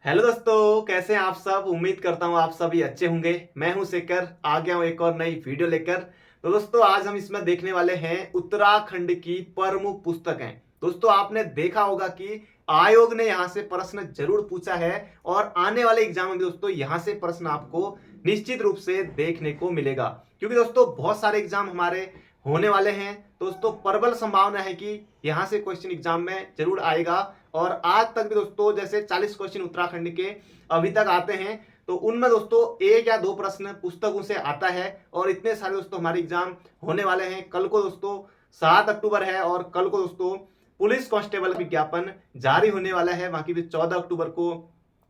Hello दोस्तों, कैसे हैं आप सब। उम्मीद करता हूं आप सभी अच्छे होंगे। मैं हूं शेखर, आ गया हूं एक और नई वीडियो लेकर। तो दोस्तों आज हम इसमें देखने वाले हैं उत्तराखंड की प्रमुख पुस्तकें। दोस्तों आपने देखा होगा कि आयोग ने यहां से प्रश्न जरूर पूछा है और आने वाले एग्जाम में भी दोस्तों यहां से प्रश्न आपको निश्चित रूप से देखने को मिलेगा, क्योंकि दोस्तों बहुत सारे एग्जाम हमारे होने वाले हैं। दोस्तों प्रबल संभावना है कि यहां से क्वेश्चन एग्जाम में जरूर आएगा। और आज तक भी दोस्तों जैसे 40 क्वेश्चन उत्तराखंड के अभी तक आते हैं, तो उनमें दोस्तों एक या दो प्रश्न पुस्तकों से आता है। और इतने सारे दोस्तों हमारे एग्जाम होने वाले हैं। कल को दोस्तों 7 अक्टूबर है और कल को दोस्तों पुलिस कांस्टेबल विज्ञापन जारी होने वाला है। बाकी भी 14 अक्टूबर को,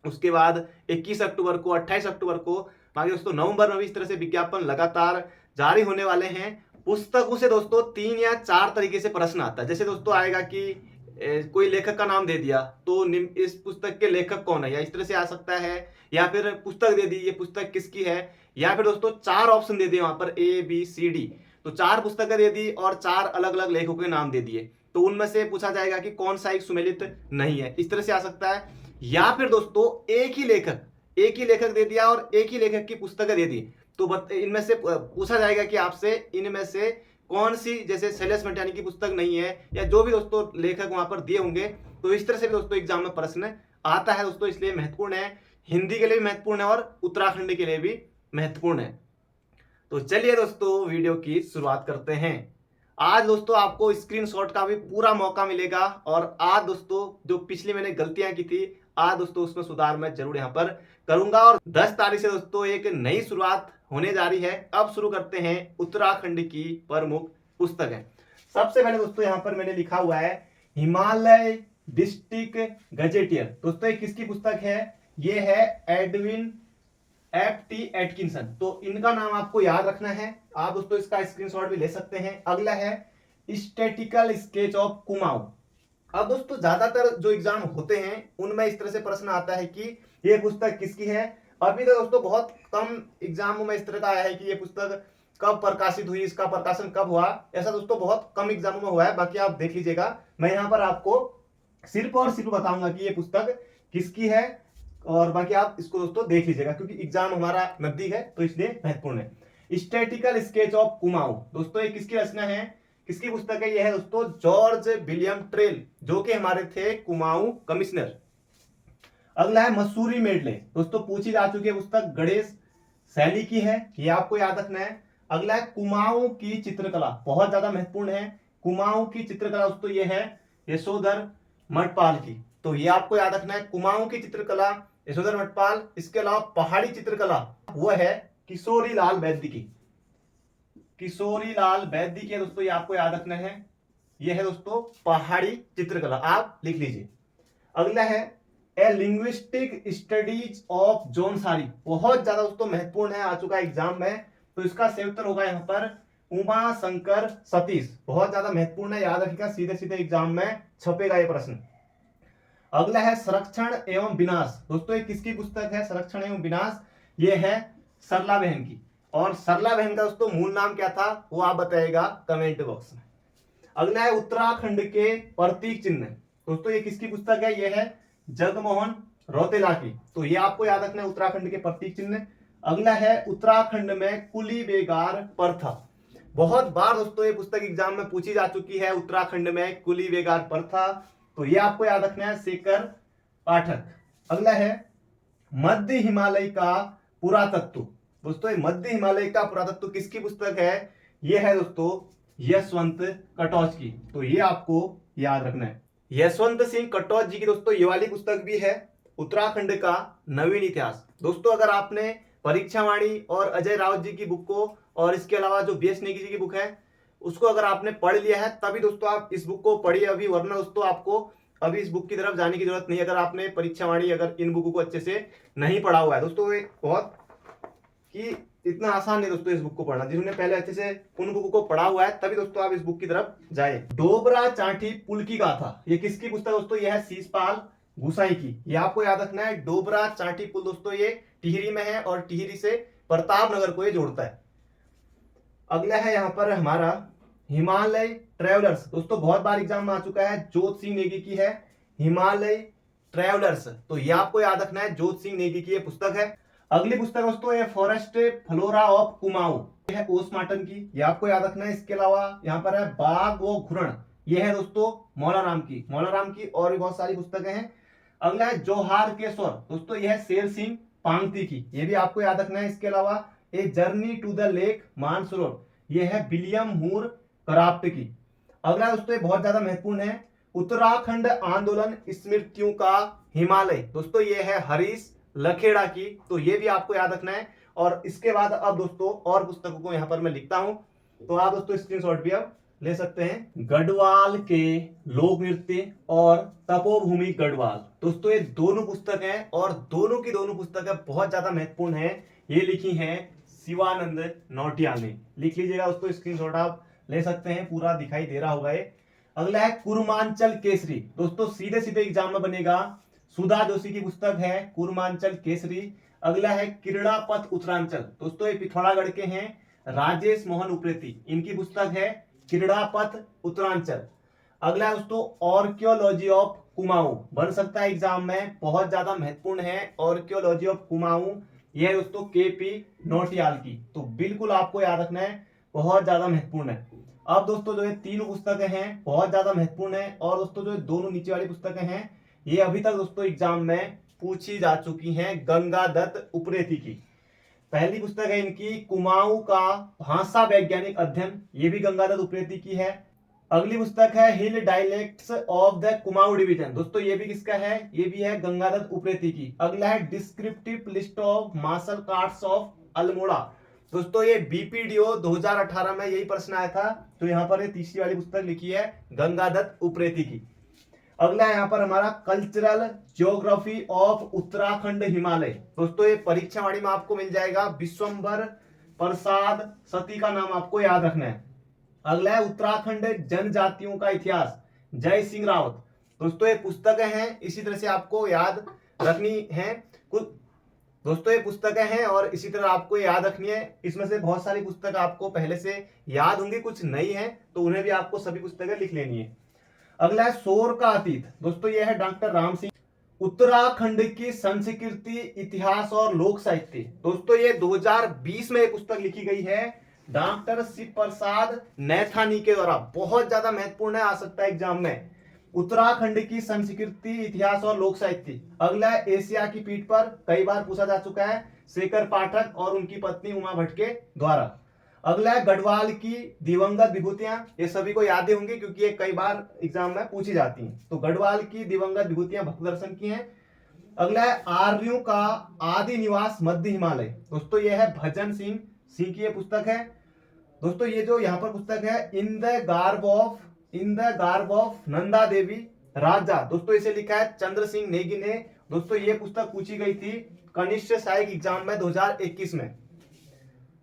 उसके बाद 21 अक्टूबर को, 28 अक्टूबर को, बाकी दोस्तों नवंबर में भी इस तरह से विज्ञापन लगातार जारी होने वाले हैं। पुस्तकों से दोस्तों 3 या 4 तरीके से प्रश्न आता है। जैसे दोस्तों आएगा कि कोई लेखक का नाम दे दिया तो इस पुस्तक के लेखक कौन है, या इस तरह से आ सकता है। या फिर पुस्तक दे दी, ये पुस्तक किसकी है। या फिर दोस्तों 4 ऑप्शन दे दिए वहां पर ABCD, तो 4 पुस्तकें दे दी और 4 अलग अलग लेखकों के नाम दे दिए, तो उनमें से पूछा जाएगा कि कौन सा एक सुमेलित नहीं है। इस तरह से आ सकता है। या फिर दोस्तों एक ही लेखक दे दिया और एक ही लेखक की पुस्तकें दे दी, तो इनमें से पूछा जाएगा कि आपसे इनमें से कौन सी, जैसे शैलेश मंटानी की पुस्तक नहीं है, या जो भी दोस्तों लेखक वहां पर दिए होंगे। तो इस तरह से भी दोस्तों एग्जाम में प्रश्न आता है दोस्तों, इसलिए महत्वपूर्ण है। हिंदी के लिए भी महत्वपूर्ण है और उत्तराखंड के लिए भी महत्वपूर्ण है। तो चलिए दोस्तों वीडियो की शुरुआत करते हैं। आज दोस्तों आपको स्क्रीनशॉट का भी पूरा मौका मिलेगा। और आज दोस्तों जो पिछली मैंने गलतियां की थी, आज दोस्तों उसमें सुधार मैं जरूर यहां पर करूंगा। और 10 तारीख से दोस्तों एक नई शुरुआत होने जा रही है। अब शुरू करते हैं उत्तराखंड की प्रमुख पुस्तकें। सबसे पहले दोस्तों यहां पर मैंने लिखा हुआ है हिमालय डिस्ट्रिक्ट गजेटियर। दोस्तों ये किसकी पुस्तक है? ये है एडविन FT एटकिंसन। तो इनका नाम आपको याद रखना है। आप दोस्तों इसका स्क्रीनशॉट भी ले सकते हैं। अगला है स्टैटिकल स्केच ऑफ कुमाऊं। अब दोस्तों ज्यादातर जो एग्जाम होते हैं उनमें इस तरह से प्रश्न आता है कि ये पुस्तक किसकी है। अभी तक दोस्तों बहुत कम एग्जामों में इस तरह का आया है कि ये पुस्तक कब प्रकाशित हुई, इसका प्रकाशन कब हुआ। ऐसा दोस्तों बहुत कम एग्जामों में हुआ है। बाकी आप देख लीजिएगा, मैं यहाँ पर आपको सिर्फ और सिर्फ बताऊंगा कि ये पुस्तक किसकी है। और बाकी आप इसको दोस्तों देख लीजिएगा, क्योंकि एग्जाम हमारा नजदीक है तो इसलिए महत्वपूर्ण है। स्टैटिकल स्केच ऑफ कुमाऊं, दोस्तों ये किसकी रचना है, किसकी पुस्तक है? यह है दोस्तों जॉर्ज विलियम ट्रेल, जो कि हमारे थे कुमाऊं कमिश्नर। अगला है मसूरी मेडले। दोस्तों पूछी जा चुकी है पुस्तक, गणेश शैली की है, ये आपको याद रखना है। अगला है कुमाऊं की चित्रकला, बहुत ज्यादा महत्वपूर्ण है। कुमाऊं की चित्रकला दोस्तों ये है यशोधर मठपाल की, तो ये आपको याद रखना है। कुमाऊं की चित्रकला यशोधर मठपाल। इसके अलावा पहाड़ी चित्रकला वो है किशोरी लाल वैद्य की। किशोरी लाल वैद्य की दोस्तों, ये आपको याद रखना है। ये है दोस्तों पहाड़ी चित्रकला, आप लिख लीजिए। अगला है ए लिंग्विस्टिक स्टडीज ऑफ जौनसारी, बहुत ज्यादा दोस्तों महत्वपूर्ण है, आ चुका है एग्जाम में। तो इसका सही उत्तर होगा यहाँ पर उमा शंकर सतीश, बहुत ज्यादा महत्वपूर्ण है, याद रखिएगा, सीधे सीधे एग्जाम में छपेगा ये प्रश्न। अगला है संरक्षण एवं विनाश। दोस्तों ये किसकी पुस्तक है? संरक्षण एवं विनाश, ये है सरला बहन की। और सरला बहन का दोस्तों मूल नाम क्या था वो आप बताइएगा कमेंट बॉक्स में। अगला है उत्तराखंड के प्रतीक चिन्ह। दोस्तों ये किसकी पुस्तक है? ये है जगमोहन रौतेला की, तो ये आपको याद रखना है उत्तराखंड के प्रतीक चिन्ह। अगला है उत्तराखंड में कुली बेगार प्रथा, बहुत बार दोस्तों ये पुस्तक एग्जाम में पूछी जा चुकी है। उत्तराखंड में कुली बेगार प्रथा, तो ये आपको याद रखना है शेखर पाठक। अगला है मध्य हिमालय का पुरातत्व। दोस्तों ये मध्य हिमालय का पुरातत्व किसकी पुस्तक है? ये है दोस्तों यशवंत कटौच की, तो ये आपको याद रखना है। यशवंत सिंह कटौच जी की दोस्तों ये वाली पुस्तक भी है उत्तराखंड का नवीन इतिहास। दोस्तों अगर आपने परीक्षावाणी और अजय राउत जी की बुक को, और इसके अलावा जो BS नेगी जी की बुक है उसको अगर आपने पढ़ लिया है तभी दोस्तों आप इस बुक को पढ़िए अभी, वरना दोस्तों आपको अभी इस बुक की तरफ जाने की जरूरत नहीं है। अगर आपने परीक्षावाणी, अगर इन बुकों को अच्छे से नहीं पढ़ा हुआ है दोस्तों, ये बहुत कि इतना आसान नहीं दोस्तों इस बुक को पढ़ना। जिन्होंने पहले अच्छे से उन बुकों को पढ़ा हुआ है तभी दोस्तों आप इस बुक की तरफ जाए। डोबरा चांठी पुल की गाथा, ये किसकी पुस्तक दोस्तों? ये है शीशपाल गुसाई की, ये आपको याद रखना है। डोबरा चांठी पुल दोस्तों ये टिहरी में है और टिहरी से प्रतापनगर को ये जोड़ता है। अगला है यहाँ पर हमारा हिमालय ट्रेवलर्स। दोस्तों बहुत बार एग्जाम में आ चुका है, जोत सिंह नेगी की है हिमालय ट्रेवलर्स। तो ये आपको याद रखना है, जोत सिंह नेगी की ये पुस्तक है। अगली पुस्तक दोस्तों ये फॉरेस्ट फ्लोरा ऑफ कुमाऊं, ये है ओसमार्टन की, ये आपको याद रखना है। इसके अलावा यहाँ पर है बाघ व घुरण, ये है दोस्तों मौलाराम की और भी बहुत सारी पुस्तकें हैं। अगला है जोहार के स्वर, दोस्तों यह है शेर सिंह पांगती की, ये भी आपको याद रखना है। इसके अलावा a journey to the lake Mansarovar, ये है विलियम मूर क्राफ्ट की। अगला दोस्तों बहुत ज्यादा महत्वपूर्ण है, उत्तराखंड आंदोलन स्मृतियों का हिमालय, दोस्तों ये है हरीश लखेड़ा की, तो ये भी आपको याद रखना है। और इसके बाद अब दोस्तों और पुस्तकों को यहां पर मैं लिखता हूं, तो आप दोस्तों स्क्रीनशॉट भी अब ले सकते हैं। गढ़वाल के लोक नृत्य और तपोभूमि गढ़वाल, दोस्तों ये दोनों पुस्तक हैं और दोनों की दोनों पुस्तकें बहुत ज्यादा महत्वपूर्ण है। ये लिखी हैं शिवानंद नौटियाल ने, लिख लीजिएगा दोस्तों, स्क्रीनशॉट आप ले सकते हैं, पूरा दिखाई दे रहा होगा ये। अगला है कुरुमांचल केसरी, दोस्तों सीधे सीधे एग्जाम में बनेगा, सुधा जोशी की पुस्तक है कुरुमांचल केसरी। अगला है क्रीड़ापथ उत्तरांचल, दोस्तों ये पिथौरागढ़ के हैं राजेश मोहन उप्रेती, इनकी पुस्तक है क्रीड़ापथ उत्तरांचल। अगला है दोस्तों आर्कियोलॉजी ऑफ कुमाऊं, बन सकता है एग्जाम में, बहुत ज्यादा महत्वपूर्ण है आर्कियोलॉजी ऑफ कुमाऊं, यह है दोस्तों केपी नौटियाल की, तो बिल्कुल आपको याद रखना है, बहुत ज्यादा महत्वपूर्ण है। अब दोस्तों जो ये तीनों पुस्तकें हैं बहुत ज्यादा महत्वपूर्ण है, और दोस्तों जो दोनों नीचे वाली पुस्तकें हैं ये अभी तक दोस्तों एग्जाम में पूछी जा चुकी हैं गंगादत्त उप्रेती की। पहली पुस्तक है इनकी कुमाऊं का भाषा वैज्ञानिक अध्ययन, ये भी गंगादत्त उप्रेती की है। अगली पुस्तक है hill dialects of the Kumaon division, दोस्तों ये भी किसका है, ये भी है गंगादत्त उप्रेती की। अगला है descriptive list of martial arts of Almora, दोस्तों ये बीपीडीओ 2018 में यही प्रश्न आया था, तो यहाँ पर ये तीसरी वाली पुस्तक लिखी है गंगादत्त उप्रेती की। अगला यहाँ पर हमारा cultural geography of Uttarakhand Himalaya, दोस्तों ये परीक्षा वाणी में आपको मिल जाएगा, विश्वंभर प्रसाद सती का नाम आपको याद रखना है। अगला है उत्तराखंड जनजातियों का इतिहास, जय सिंह रावत, दोस्तों ये पुस्तकें हैं, इसी तरह से आपको याद रखनी है कुछ, दोस्तों ये पुस्तकें हैं और इसी तरह आपको याद रखनी है। इसमें से बहुत सारी पुस्तक आपको पहले से याद होंगी, कुछ नई है, तो उन्हें भी आपको सभी पुस्तकें लिख लेनी है। अगला है शोर का अतीत, दोस्तों यह है डॉक्टर राम सिंह, उत्तराखंड की संस्कृति इतिहास और लोक साहित्य, दोस्तों ये 2020 में पुस्तक लिखी गई है डॉक्टर शिव प्रसाद नैथानी के द्वारा, बहुत ज्यादा महत्वपूर्ण है, आ सकता है एग्जाम में, उत्तराखंड की संस्कृति इतिहास और लोक साहित्य। अगला है एशिया की पीठ पर, कई बार पूछा जा चुका है, शेखर पाठक और उनकी पत्नी उमा भट्ट के द्वारा। अगला है गढ़वाल की दिवंगत विभूतियां, ये सभी को याद होंगी क्योंकि ये कई बार एग्जाम में पूछी जाती हैं, तो गढ़वाल की दिवंगत विभूतियां भक्त दर्शन की हैं। अगला है आर्यों का आदि निवास मध्य हिमालय, दोस्तों ये है भजन सिंह की ये पुस्तक है। दोस्तों ये जो यहाँ पर पुस्तक है in the garb of Nanda Devi Raja, दोस्तों इसे लिखा है चंद्र सिंह नेगी ने, दोस्तों ये पुस्तक पूछी गई थी कनिष्ठ सहायक एग्जाम में 2021 में।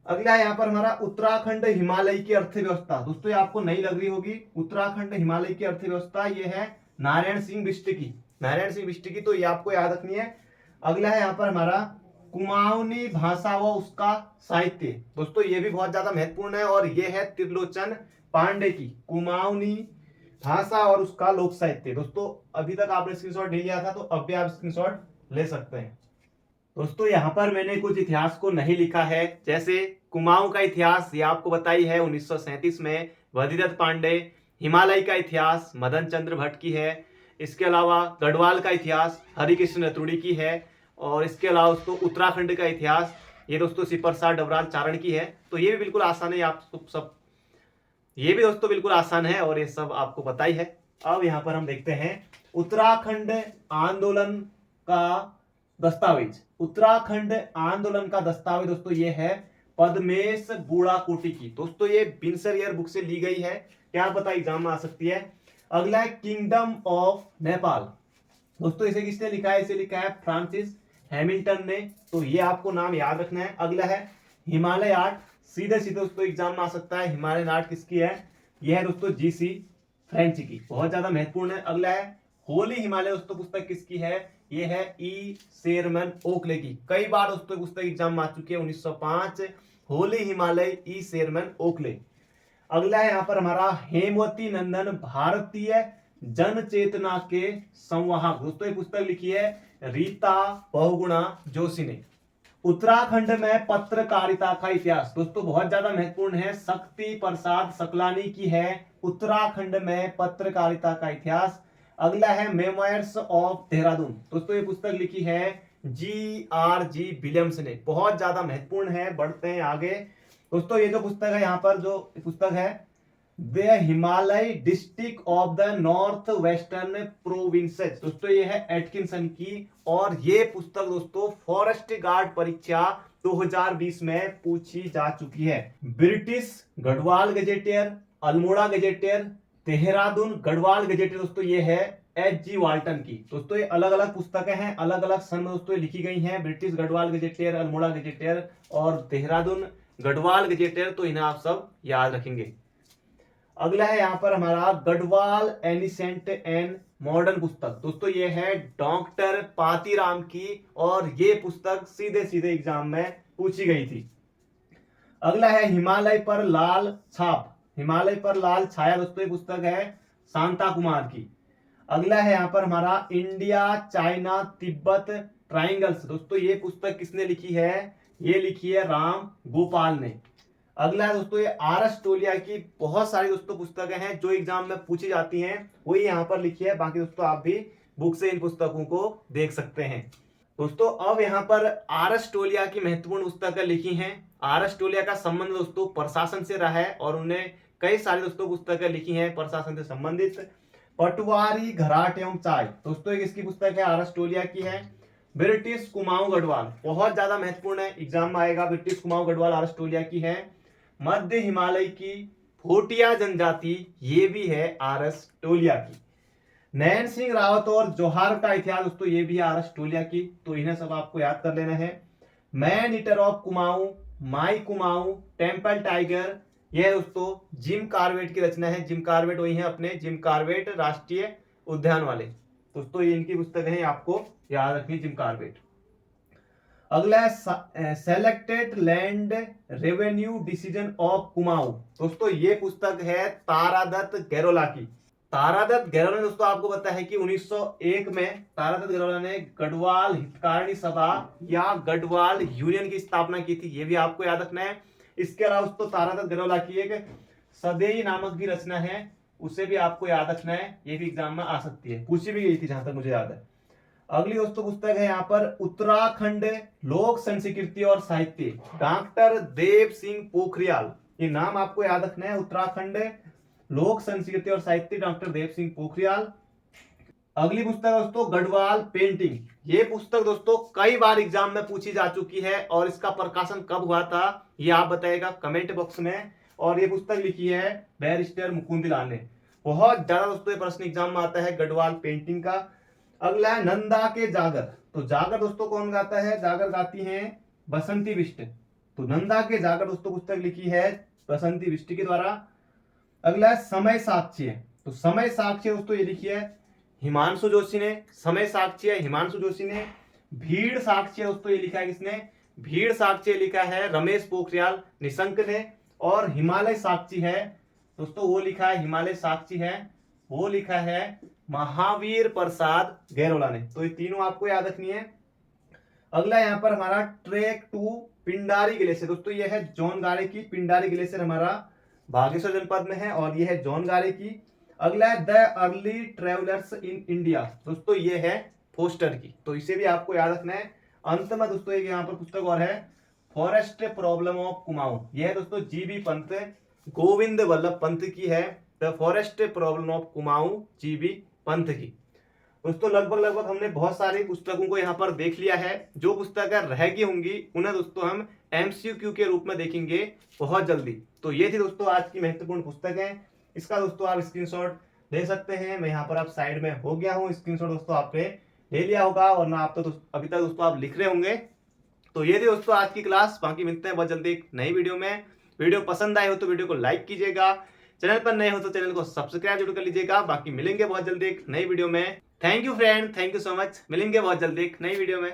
अगला यहाँ पर हमारा उत्तराखंड हिमालय की अर्थव्यवस्था, दोस्तों ये आपको नहीं लग रही होगी, उत्तराखंड हिमालय की अर्थव्यवस्था, ये है नारायण सिंह बिष्ट की, तो ये आपको याद रखनी है। अगला है यहाँ पर हमारा कुमाऊनी भाषा व उसका साहित्य, दोस्तों ये भी बहुत ज्यादा महत्वपूर्ण है, और ये है त्रिलोचन पांडे की कुमाऊनी भाषा और उसका लोक साहित्य। दोस्तों अभी तक आपने स्क्रीनशॉट नहीं लिया था, तो अब भी आप स्क्रीनशॉट ले सकते हैं। दोस्तों यहाँ पर मैंने कुछ इतिहास को नहीं लिखा है, जैसे कुमाऊं का इतिहास ये आपको बताई है 1937 में वधिदत्त पांडे, हिमालय का इतिहास मदन चंद्र भट्ट की है, इसके अलावा गढ़वाल का इतिहास हरिकृष्ण रतुड़ी की है, और इसके अलावा दोस्तों उत्तराखंड का इतिहास ये दोस्तों शिव प्रसाद डबराल चारण की है, तो ये भी बिल्कुल आसान है, आप सब ये भी दोस्तों बिल्कुल आसान है और ये सब आपको पता ही है। अब यहाँ पर हम देखते हैं उत्तराखंड आंदोलन का दस्तावेज, उत्तराखंड आंदोलन का दस्तावेज, दोस्तों ये है पद्मेश बुड़ाकोटी की, दोस्तों ये बिनसर ईयर बुक से ली गई है, क्या पता एग्जाम में आ सकती है। अगला है किंगडम ऑफ नेपाल, दोस्तों इसे किसने लिखा है, इसे लिखा है फ्रांसिस हैमिल्टन ने, तो ये आपको नाम याद रखना है। अगला है हिमालय आर्ट, सीधे सीधे दोस्तों एग्जाम में आ सकता है, हिमालयन आर्ट किसकी है, यह है दोस्तों जीसी फ्रेंच की, बहुत ज्यादा महत्वपूर्ण है। अगला है होली हिमालय, दोस्तों पुस्तक किसकी है, ये है ई शेरमैन ओकले की, कई बार दोस्तों पुस्तक एग्जाम में आ चुकी है 1905 होली हिमालय ई शेरमैन ओकले। अगला है यहाँ पर हमारा हेमवती नंदन भारतीय जन चेतना के संवाहक। दोस्तों ये पुस्तक लिखी है रीता बहुगुणा जोशी ने। उत्तराखंड में पत्रकारिता का इतिहास। दोस्तों बहुत ज्यादा महत्वपूर्ण है, शक्ति प्रसाद सकलानी की है उत्तराखंड में पत्रकारिता का इतिहास। अगला है मेमोयर्स ऑफ देहरादून। दोस्तों ये पुस्तक लिखी है G.R.G. विलियम्स ने। बहुत ज्यादा महत्वपूर्ण है, बढ़ते हैं आगे। दोस्तों ये जो पुस्तक है, यहाँ पर जो पुस्तक है the Himalaya district of the north western provinces. दोस्तों ये है एटकिंसन की, और ये पुस्तक दोस्तों फॉरेस्ट गार्ड परीक्षा 2020 में पूछी जा चुकी है। British Garhwal gazetteer, Almora gazetteer, Dehradun Garhwal gazetteer. दोस्तों ये है H.G. वाल्टन की। दोस्तों ये अलग अलग पुस्तकें हैं, अलग अलग सन में दोस्तों लिखी गई हैं। British Garhwal gazetteer, Almora gazetteer और देहरादून गढ़वाल गजेटियर, तो इन्हें आप सब याद रखेंगे। अगला है यहाँ पर हमारा गढ़वाल एनिसेंट एंड मॉडर्न पुस्तक। दोस्तों ये है डॉक्टर पातीराम की, और ये पुस्तक सीधे सीधे एग्जाम में पूछी गई थी। अगला है हिमालय पर लाल छाप, हिमालय पर लाल छाया। दोस्तों ये पुस्तक है शांता कुमार की। अगला है यहाँ पर हमारा इंडिया चाइना तिब्बत ट्राइंगल्स। दोस्तों ये पुस्तक किसने लिखी है? ये लिखी है राम गोपाल ने। अगला है दोस्तों ये आर.एस. टोलिया की। बहुत सारी दोस्तों पुस्तकें हैं जो एग्जाम में पूछी जाती हैं, वही यहाँ पर लिखी है। बाकी दोस्तों आप भी बुक से इन पुस्तकों को देख सकते हैं। दोस्तों अब यहाँ पर आर.एस. टोलिया की महत्वपूर्ण पुस्तकें लिखी हैं। आर.एस. टोलिया का संबंध दोस्तों प्रशासन से रहा है, और उन्हें कई सारी दोस्तों पुस्तकें लिखी हैं प्रशासन से संबंधित। पटवारी घराट एवं चाय। दोस्तों एक इसकी पुस्तक है, आर.एस. टोलिया की है। ब्रिटिश कुमाऊं गढ़वाल, बहुत ज्यादा महत्वपूर्ण है, एग्जाम में आएगा। British Kumaon Garhwal R S. टोलिया की है। मध्य हिमालय की भोटिया जनजाति, ये भी है आर.एस. टोलिया की। नैन सिंह रावत और जोहार का इतिहास। दोस्तों ये भी आर.एस. टोलिया की, तो इन्हें सब आपको याद कर लेना है। Man eater of Kumaon, my Kumaon, temple tiger, यह दोस्तों जिम कार्बेट की रचना है। जिम कार्बेट वही है अपने जिम कार्बेट राष्ट्रीय उद्यान वाले। दोस्तों ये इनकी पुस्तक है, आपको याद रखनी जिम कार्बेट। अगला है selected land revenue decision of Kumaon. दोस्तों ये पुस्तक है तारादत्त गैरोला की। तारादत्त गैरोला ने दोस्तों आपको पता है कि 1901 में तारादत्त गैरोला ने गढ़वाल हितकारिणी सभा या गढ़वाल यूनियन की स्थापना की थी, ये भी आपको याद रखना है। इसके अलावा दोस्तों तारादत्त गैरोला की एक सदेई नामक भी रचना है, उसे भी आपको याद रखना है, ये भी एग्जाम में आ सकती है, पूछी भी गई थी जहां तक मुझे याद है। अगली दोस्तों पुस्तक है यहाँ पर उत्तराखंड लोक संस्कृति और साहित्य, डॉक्टर देव सिंह पोखरियाल। ये नाम आपको याद रखना है, उत्तराखंड लोक संस्कृति और साहित्य, डॉक्टर देव सिंह पोखरियाल। अगली पुस्तक दोस्तों गढ़वाल पेंटिंग। ये पुस्तक दोस्तों कई बार एग्जाम में पूछी जा चुकी है, और इसका प्रकाशन कब हुआ था ये आप बताएगा कमेंट बॉक्स में। और ये पुस्तक लिखी है बैरिस्टर मुकुंदलाल ने। बहुत ज्यादा दोस्तों ये प्रश्न एग्जाम में आता है गढ़वाल पेंटिंग का। अगला है नंदा के जागर। तो जागर दोस्तों कौन गाता है? जागर गाती हैं बसंती बिष्ट। तो नंदा के जागर दोस्तों पुस्तक लिखी है बसंती बिष्ट के द्वारा। अगला है समय साक्ष्य। तो समय साक्ष्य दोस्तों ये लिखी है हिमांशु जोशी ने। समय साक्ष्य हिमांशु जोशी ने। भीड़ साक्ष्य दोस्तों ये लिखा है किसने? भीड़ साक्ष्य लिखा है रमेश पोखरियाल निशंक ने। और हिमालय साक्षी है दोस्तों, वो लिखा है हिमालय साक्षी है, वो लिखा है महावीर प्रसाद गैरोला ने। तो ये तीनों आपको याद रखनी है। अगला यहाँ पर हमारा ट्रैक टू पिंडारी ग्लेशियर। दोस्तों ये है जॉन गारे की। पिंडारी ग्लेशियर हमारा बागेश्वर जनपद में है, और ये है जॉन गारे की। अगला है the early travellers in India. दोस्तों ये है फोस्टर की, तो इसे भी आपको याद रखना है। अंत में दोस्तों एक यहाँ पर पुस्तक और है फॉरेस्ट प्रॉब्लम ऑफ कुमाऊं। यह है दोस्तों जी.बी. पंत, गोविंद वल्लभ पंत की है, the forest problem of Kumaon, GB. Pant की। दोस्तों लगभग हमने बहुत सारी पुस्तकों को यहाँ पर देख लिया है। जो पुस्तकें रह गई होंगी उन्हें दोस्तों हम MCQ के रूप में देखेंगे बहुत जल्दी। तो ये थी दोस्तों आज की महत्वपूर्ण पुस्तकें। इसका दोस्तों आप स्क्रीनशॉट ले सकते हैं। मैं यहाँ पर आप साइड में हो गया हूँ, स्क्रीनशॉट दोस्तों आपने ले लिया होगा, और ना आप तो अभी तक दोस्तों आप लिख रहे होंगे। तो ये थी दोस्तों आज की क्लास। बाकी मिलते हैं बहुत जल्दी एक नई वीडियो में। वीडियो पसंद आए हो तो वीडियो को लाइक कीजिएगा, चैनल पर नए हो तो चैनल को सब्सक्राइब जरूर कर लीजिएगा। बाकी मिलेंगे बहुत जल्दी एक नई वीडियो में। Thank you friend, thank you so much. मिलेंगे बहुत जल्दी एक नई वीडियो में।